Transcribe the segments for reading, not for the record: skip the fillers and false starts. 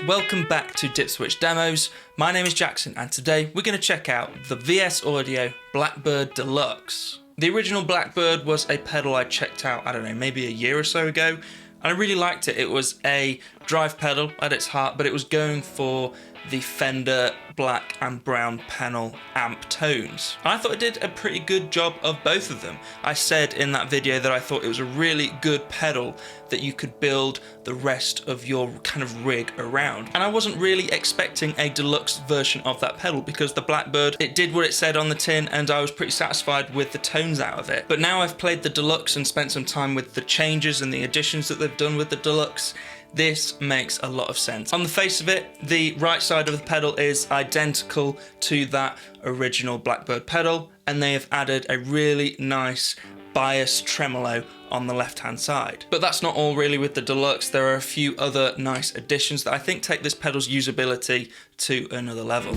welcome back to Dip Switch Demos. My name is Jackson and today we're going to check out the VS Audio Blackbird Deluxe. The original Blackbird was a pedal I checked out, I don't know, maybe a year or so ago, and I really liked it. It was a drive pedal at its heart, but it was going for the Fender black and brown panel amp tones. And I thought it did a pretty good job of both of them. I said in that video that I thought it was a really good pedal that you could build the rest of your kind of rig around. And I wasn't really expecting a deluxe version of that pedal because the Blackbird, it did what it said on the tin and I was pretty satisfied with the tones out of it. But now I've played the deluxe and spent some time with the changes and the additions that they've done with the deluxe, this makes a lot of sense. On the face of it, the right side of the pedal is identical to that original Blackbird pedal, and they have added a really nice bias tremolo on the left hand side. But that's not all really with the deluxe. There are a few other nice additions that I think take this pedal's usability to another level.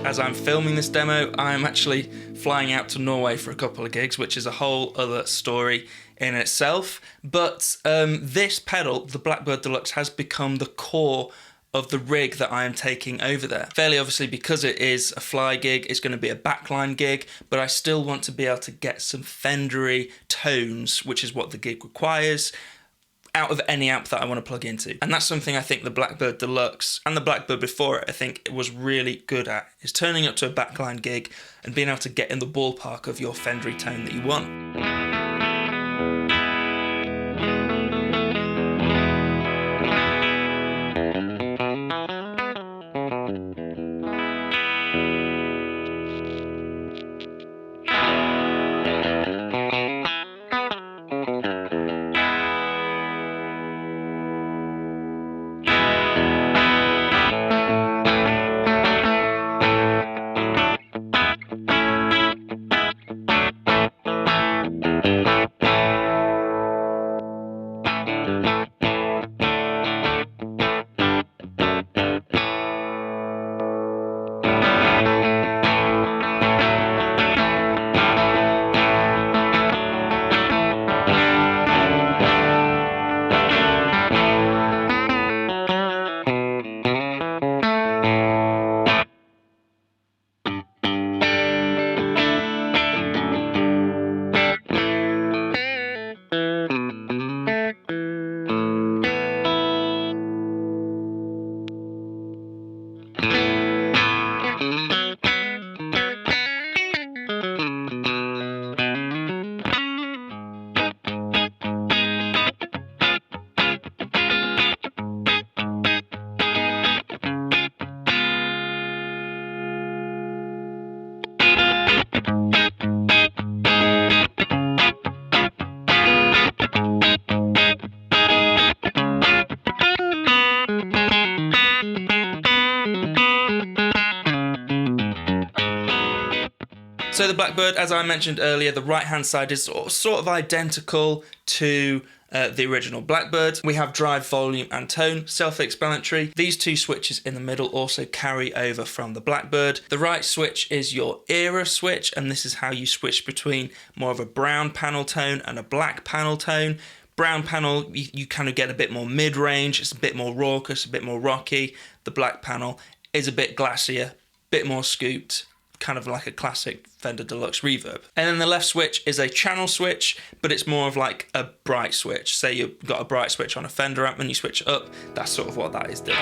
As I'm filming this demo, I'm actually flying out to Norway for a couple of gigs, which is a whole other story in itself. But this pedal, the Blackbird Deluxe, has become the core of the rig that I am taking over there. Fairly obviously, because it is a fly gig, it's going to be a backline gig, but I still want to be able to get some Fendery tones, which is what the gig requires, out of any amp that I want to plug into. And that's something I think the Blackbird Deluxe and the Blackbird before it, I think it was really good at, is turning up to a backline gig and being able to get in the ballpark of your Fendery tone that you want. So the Blackbird, as I mentioned earlier, the right-hand side is sort of identical to the original Blackbird. We have drive, volume and tone, self-explanatory. These two switches in the middle also carry over from the Blackbird. The right switch is your era switch, and this is how you switch between more of a brown panel tone and a black panel tone. Brown panel, you kind of get a bit more mid-range, it's a bit more raucous, a bit more rocky. The black panel is a bit glassier, bit more scooped, kind of like a classic Fender Deluxe reverb. And then the left switch is a channel switch, but it's more of like a bright switch. Say you've got a bright switch on a Fender amp and you switch it up, that's sort of what that is doing.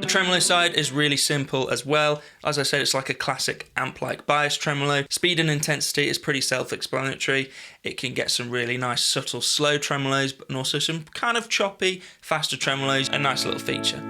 The tremolo side is really simple as well. As I said, it's like a classic amp-like bias tremolo. Speed and intensity is pretty self-explanatory. It can get some really nice subtle slow tremolos, but also some kind of choppy, faster tremolos. A nice little feature.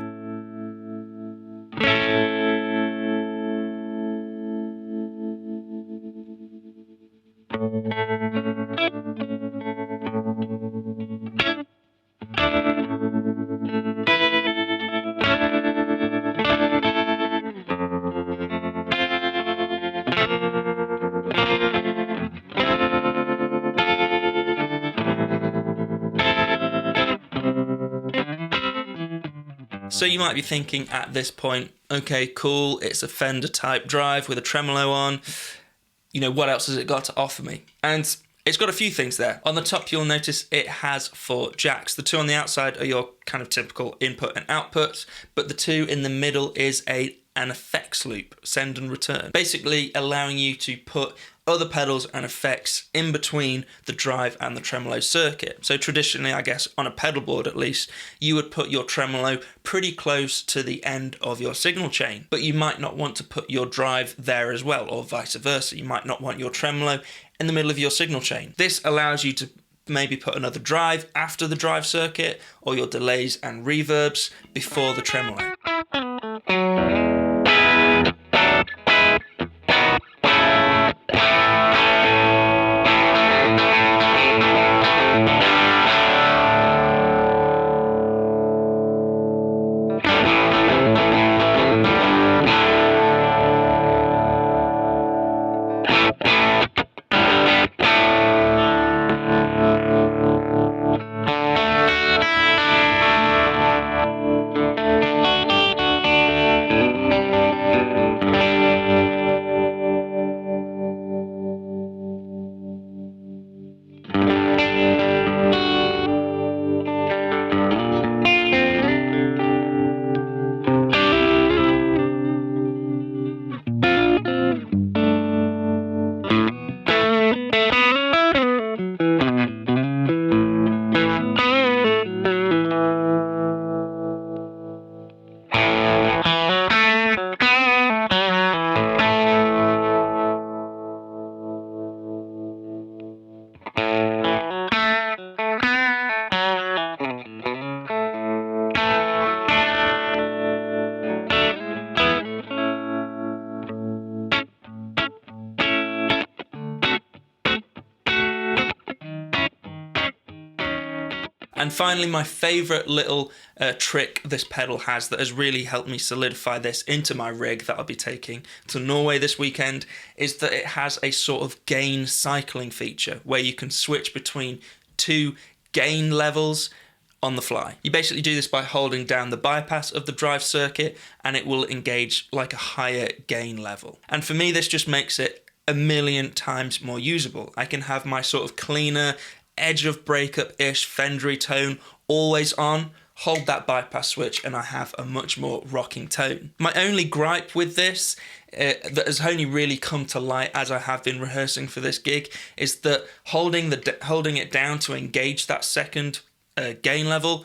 So you might be thinking at this point, okay, cool, it's a Fender type drive with a tremolo on. You know, what else has it got to offer me? And it's got a few things there. On the top, you'll notice it has 4 jacks. The 2 on the outside are your kind of typical input and outputs, but the 2 in the middle is an effects loop, send and return, basically allowing you to put other pedals and effects in between the drive and the tremolo circuit. So traditionally, I guess on a pedal board at least, you would put your tremolo pretty close to the end of your signal chain, but you might not want to put your drive there as well, or vice versa. You might not want your tremolo in the middle of your signal chain. This allows you to maybe put another drive after the drive circuit, or your delays and reverbs before the tremolo. And finally, my favourite little trick this pedal has that has really helped me solidify this into my rig that I'll be taking to Norway this weekend is that it has a sort of gain cycling feature where you can switch between 2 gain levels on the fly. You basically do this by holding down the bypass of the drive circuit and it will engage like a higher gain level. And for me, this just makes it a million times more usable. I can have my sort of cleaner, edge of breakup-ish Fendery tone always on, hold that bypass switch, and I have a much more rocking tone. My only gripe with this, that has only really come to light as I have been rehearsing for this gig, is that holding it down to engage that second gain level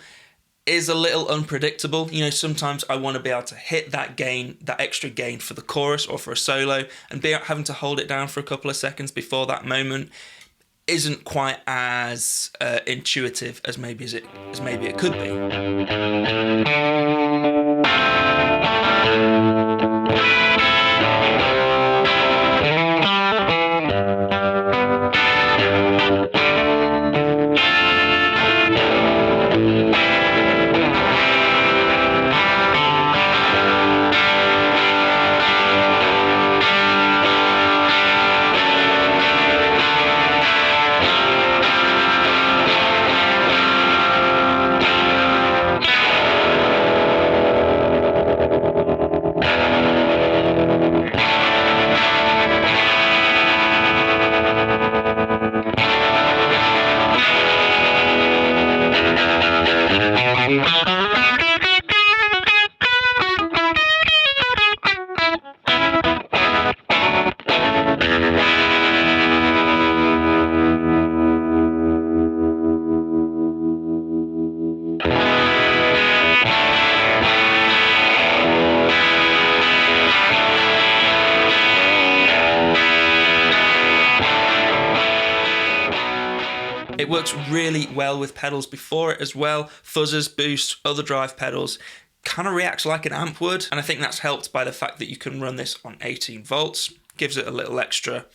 is a little unpredictable. You know, sometimes I want to be able to hit that gain, that extra gain for the chorus or for a solo, and having to hold it down for a couple of seconds before that moment isn't quite as intuitive as maybe it could be. It works really well with pedals before it as well. Fuzzers, boosts, other drive pedals. Kind of reacts like an amp would, and I think that's helped by the fact that you can run this on 18 volts. Gives it a little extra,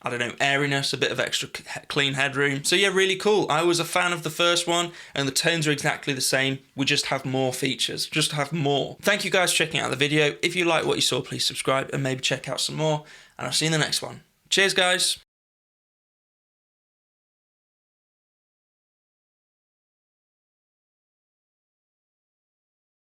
I don't know, airiness, a bit of extra clean headroom. So yeah, really cool. I was a fan of the first one, and the tones are exactly the same. We just have more features, just have more. Thank you guys for checking out the video. If you like what you saw, please subscribe and maybe check out some more, and I'll see you in the next one. Cheers, guys.